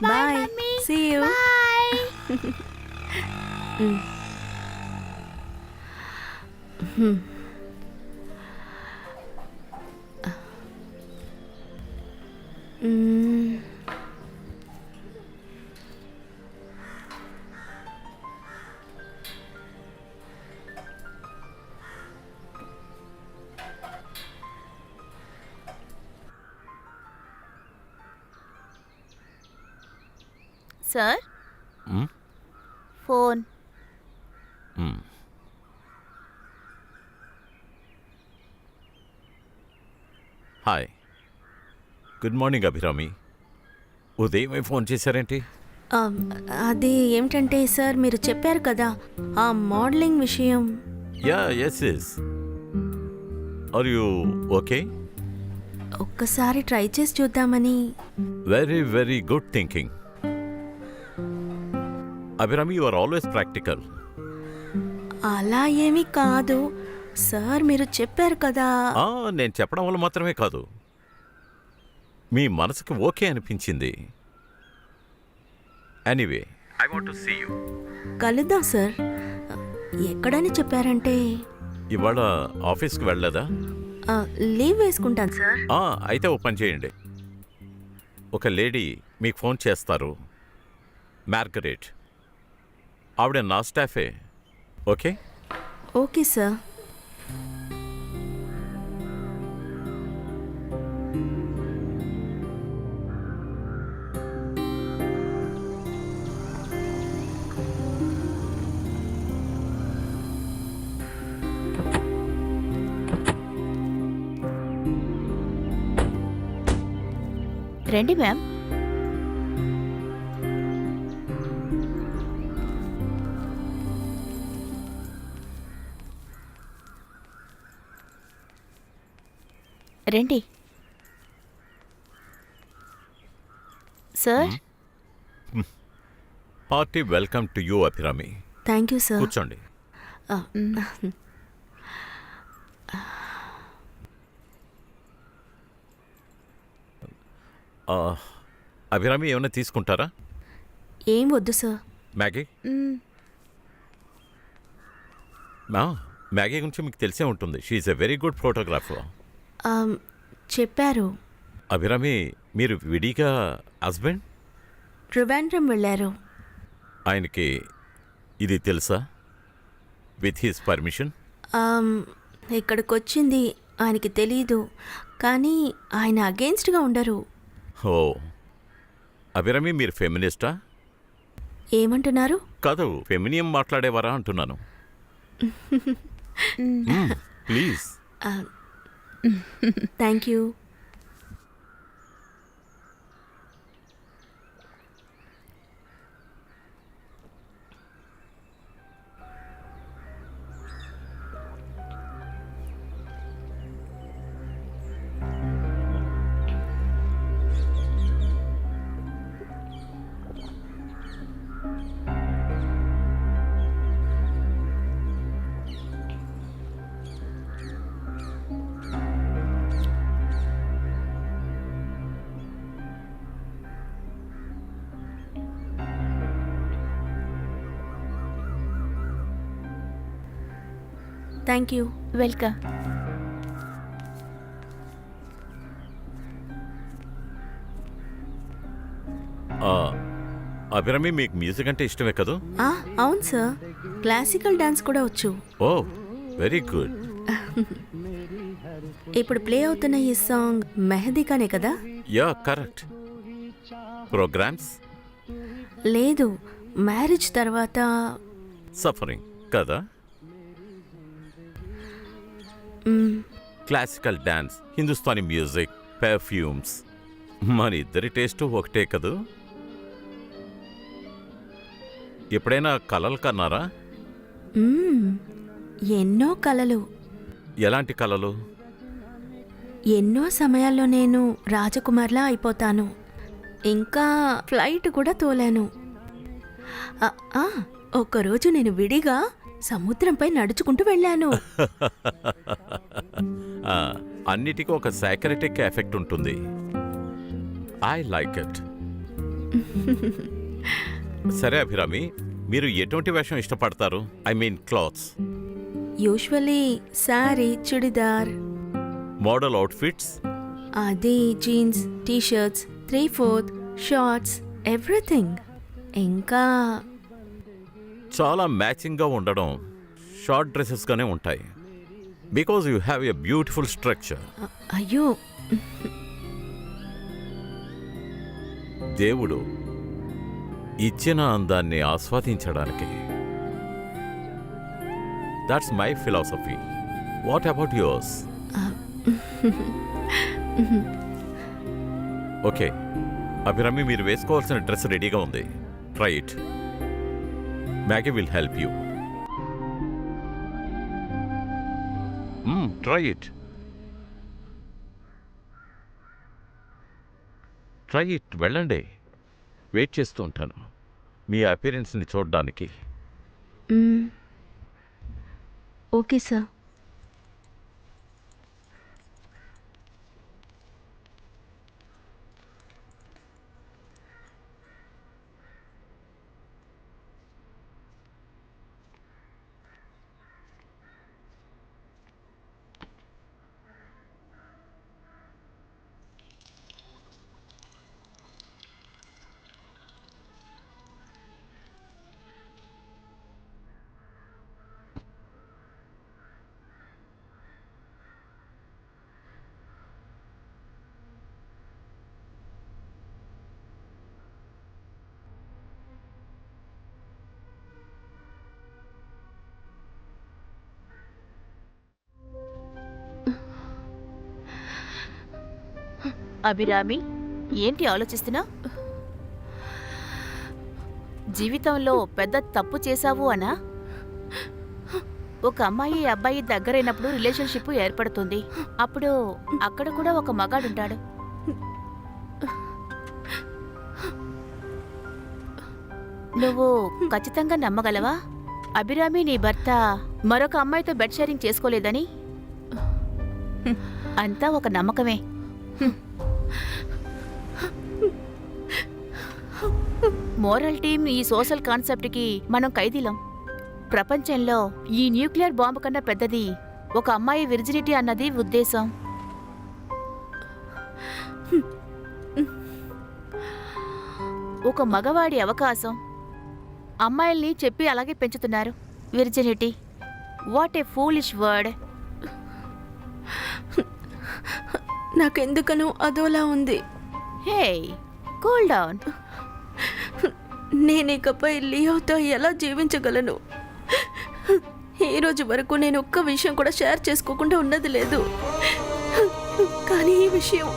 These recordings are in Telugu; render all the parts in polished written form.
Bye mummy see you bye. Sir phone. Hi, good morning Abhirami. ఉదయమే ఫోన్ చేశారేంటి? అది ఏమిటంటే సార్ మీరు చెప్పారు కదా ఆ మోడలింగ్ విషయం. Yes are you okay? ఒక్కసారి ట్రై చేసి చూద్దామని. Very very good thinking. Abhirami, you are always practical. అలా ఏమీ కాదు సార్, మీరు చెప్పారు కదా. నేను చెప్పడం వల్ల మాత్రమే కాదు, మీ మనసుకి ఓకే అనిపించింది. Anyway, I want to see you. కలుద్దాం సార్. ఎక్కడని చెప్పారంటే ఇవాళ ఆఫీస్కి వెళ్ళలేదా? లీవ్ వేసుకుంటాను సార్. అయితే ఓ పని చేయండి, ఒక లేడీ మీకు ఫోన్ చేస్తారు, మార్గరెట్. ఆవిడ నా స్టాఫే. Okay okay sir. రండి మ్యామ్. రండి sir. Party welcome to you Abhirami. Thank you sir. కూర్చోండి. అభిరామి, ఏమైనా తీసుకుంటారా? ఏం వద్దు సార్. మ్యాగీ? మ్యాగీ గురించి మీకు తెలిసే ఉంటుంది. She's a very good photographer. చెప్పారు. అభిరామి, మీరు విడిగా హస్బెండ్? ట్రివాండ్రం వెళ్ళారు. ఆయనకి ఇది తెలుసా? With his permission? ఇక్కడికి వచ్చింది ఆయనకి తెలీదు, కానీ ఆయన అగెయిన్స్ట్గా ఉండరు. ఓ, అభిరామి, మీరు ఫెమినిస్టా? ఏమంటున్నారు? కాదు, ఫెమినియం మాట్లాడేవారా అంటున్నాను. Please. Thank you. Thank you. Welcome. Abhirami, మీకు మ్యూజిక్ అంటే ఇష్టమే కదా? అవును సార్, క్లాసికల్ డాన్స్ కూడా వచ్చు. ఓ, వెరీ గుడ్. ఇప్పుడు ప్లే అవుతున్న ఈ సాంగ్ మెహదీకానే కదా? Yeah, correct. ప్రోగ్రామ్స్? లేదు, మ్యారేజ్ తర్వాత. సఫరింగ్ కదా? Classical dance, Hindustani music, perfumes, మన ఇద్దరి టేస్ట్ ఒకటే కదూ. ఎప్పుడైనా కలలు కన్నారా? ఎన్నో కలలు. ఎలాంటి కలలు? ఎన్నో సమయాల్లో నేను రాజకుమార్లా అయిపోతాను. ఇంకా ఫ్లైట్ కూడా తోలాను. ఒక్కరోజు నేను విడిగా సముద్రంపై నడుచుకుంటూ వెళ్ళాను. అన్నిటికీ ఒక సైకరెటిక్ ఎఫెక్ట్ ఉంటుంది. I like it. సరే అభిరామి, మీరు ఎటువంటి వేషం ఇష్టపడతారు? I mean clothes. Usually sari, churidar, model outfits. అది జీన్స్, టీ-షర్ట్స్, 3/4 షార్ట్స్, ఎవ్రీథింగ్. ఇంకా చాలా మ్యాచింగ్గా ఉండడం షార్ట్ డ్రెస్సెస్గానే ఉంటాయి. Because you have a beautiful structure. అయ్యో, దేవుడు ఇచ్చిన అందాన్ని ఆస్వాదించడానికి. That's my philosophy. What about yours? Okay Abhirami, మీరు వేసుకోవాల్సిన డ్రెస్ రెడీగా ఉంది. Try it. Maggi will help you. Try it. Try it. వెళ్ళండి. వెయిట్ చేస్తూ ఉంటాను మీ అపిరెన్స్ని చూడడానికి. Okay sir. అభిరామి, ఏంటి ఆలోచిస్తున్నా? జీవితంలో పెద్ద తప్పు చేశావు అనా? ఒక అమ్మాయి అబ్బాయి దగ్గరైనప్పుడు రిలేషన్షిప్ ఏర్పడుతుంది. అప్పుడు అక్కడ కూడా ఒక మగాడుంటాడు. నువ్వు ఖచ్చితంగా నమ్మగలవా అభిరామి నీ భర్త మరొక అమ్మాయితో బెడ్ షేరింగ్ చేసుకోలేదని? అంతా ఒక నమ్మకమే. మోరల్ టీమ్ ఈ సోషల్ కాన్సెప్ట్కి మనం ఖైదీలం. ప్రపంచంలో ఈ న్యూక్లియర్ బాంబు కన్నా పెద్దది ఒక అమ్మాయి విర్జినిటీ అన్నది ఉద్దేశం. ఒక మగవాడి అవకాశం. అమ్మాయిల్ని చెప్పి అలాగే పెంచుతున్నారు. Virginity. What a foolish word. నాకెందుకనో అదోలా ఉంది. హే, కూల్ డౌన్. నేనికపై లియోతో ఎలా జీవించగలను? ఈ రోజు వరకు నేను ఒక్క విషయం కూడా షేర్ చేసుకోకుండా ఉన్నది లేదు. కానీ ఈ విషయం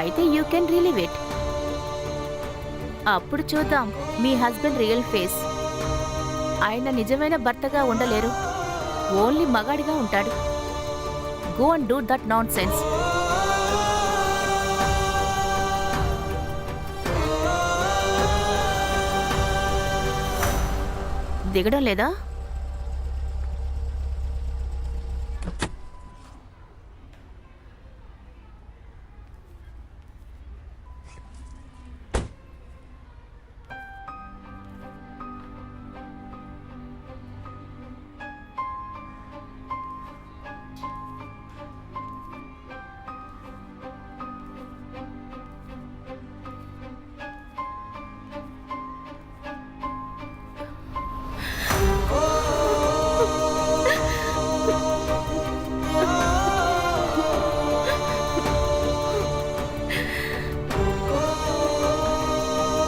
అయితే యూ కెన్ రిలీవ్ ఇట్. అప్పుడు చూద్దాం మీ హస్బెండ్ రియల్ ఫేస్. ఆయన నిజమైన భర్తగా ఉండలేరు, ఓన్లీ మగాడిగా ఉంటాడు. Go and do that non sense. దిగడం లేదా?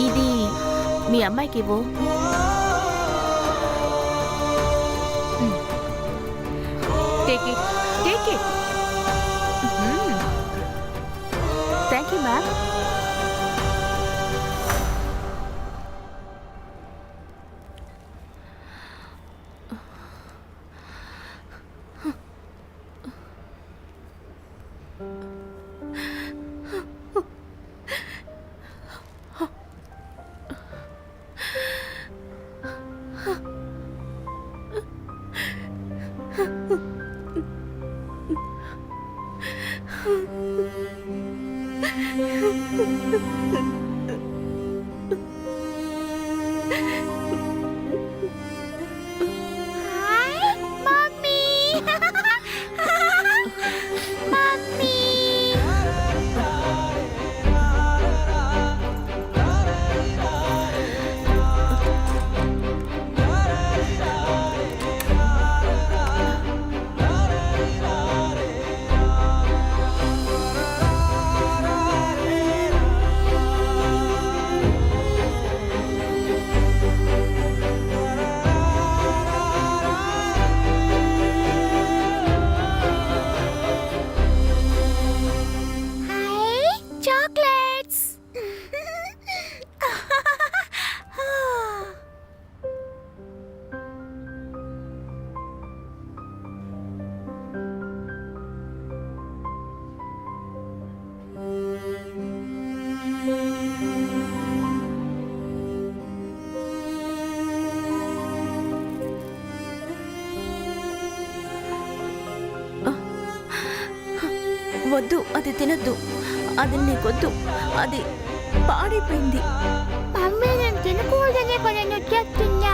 ఇది మీ అమ్మాయికి ఇవ్వు. Take it, take it. Thank you ma'am. Chocolates. వద్దు, అది తినద్దు. అది నీకొద్దు, అది పాడైపోయింది. మమ్మీ నేను తినకూడదనే కదా నువ్వు చెప్తున్నా.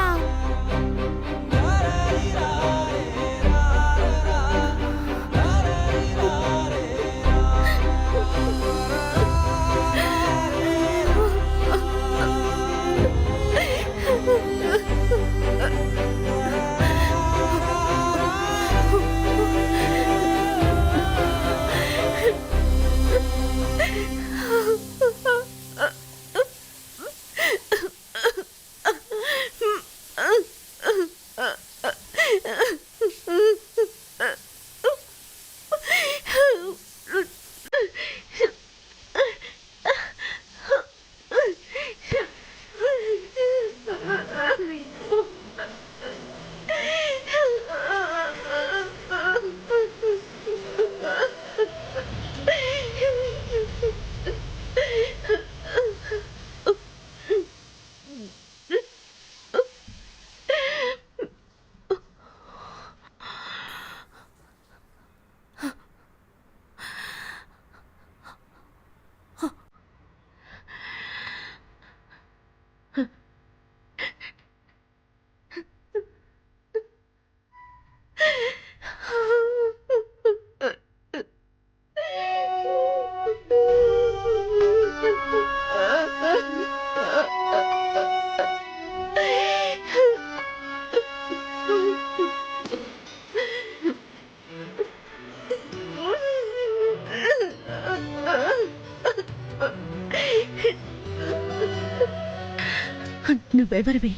నువ్వెవరివి?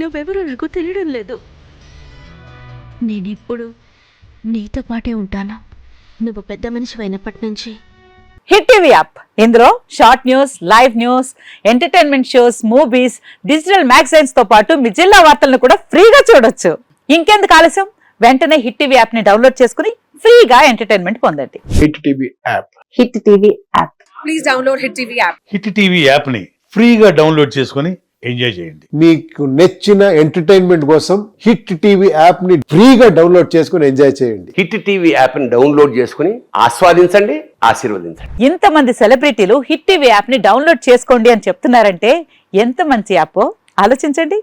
నువ్వెవరో నాకు తెలియడం లేదు. నేనిప్పుడు నీతో పాటే ఉంటాను. నువ్వు పెద్ద మనిషి అయినప్పటి నుంచి. హిట్ టీవీ యాప్, ఇందులో short news, live news, entertainment shows, movies, digital magazines తో పాటు మీ జిల్లా వార్తలను కూడా ఫ్రీగా చూడొచ్చు. ఇంకెందుకు ఆలస్యం, వెంటనే హిట్ టీవీ యాప్ ని డౌన్లోడ్ చేసుకుని ఫ్రీగా ఎంటర్టైన్మెంట్ పొందండి. Hit TV app. Hit TV app. Please download hit TV app. Hit TV యాప్ని ఫ్రీగా డౌన్లోడ్ చేసుకొని ఎంజాయ్ చేయండి. మీకు నచ్చిన ఎంటర్టైన్మెంట్ కోసం హిట్ టీవీ యాప్ ని ఫ్రీగా డౌన్లోడ్ చేసుకుని ఎంజాయ్ చేయండి. హిట్ టీవీ యాప్ని డౌన్లోడ్ చేసుకుని ఆస్వాదించండి, ఆశీర్వదించండి. ఇంతమంది సెలబ్రిటీలు హిట్ టీవీ యాప్ ని డౌన్లోడ్ చేసుకోండి అని చెప్తున్నారంటే ఎంత మంచి యాప్ ఆలోచించండి.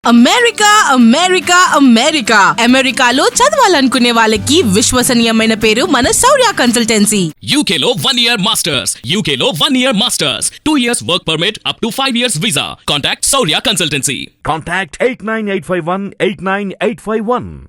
అమెరికా అమెరికా అమెరికా అమెరికాలో చదవాలనుకునే వాళ్ళకి విశ్వసనీయమైన పేరు మన శౌర్య కన్సల్టెన్సీ. UK లో 1 year masters, UK లో 1 year masters, 2 years work permit up to 5 years visa. Contact Saurya Consultancy. Contact 89851 89851.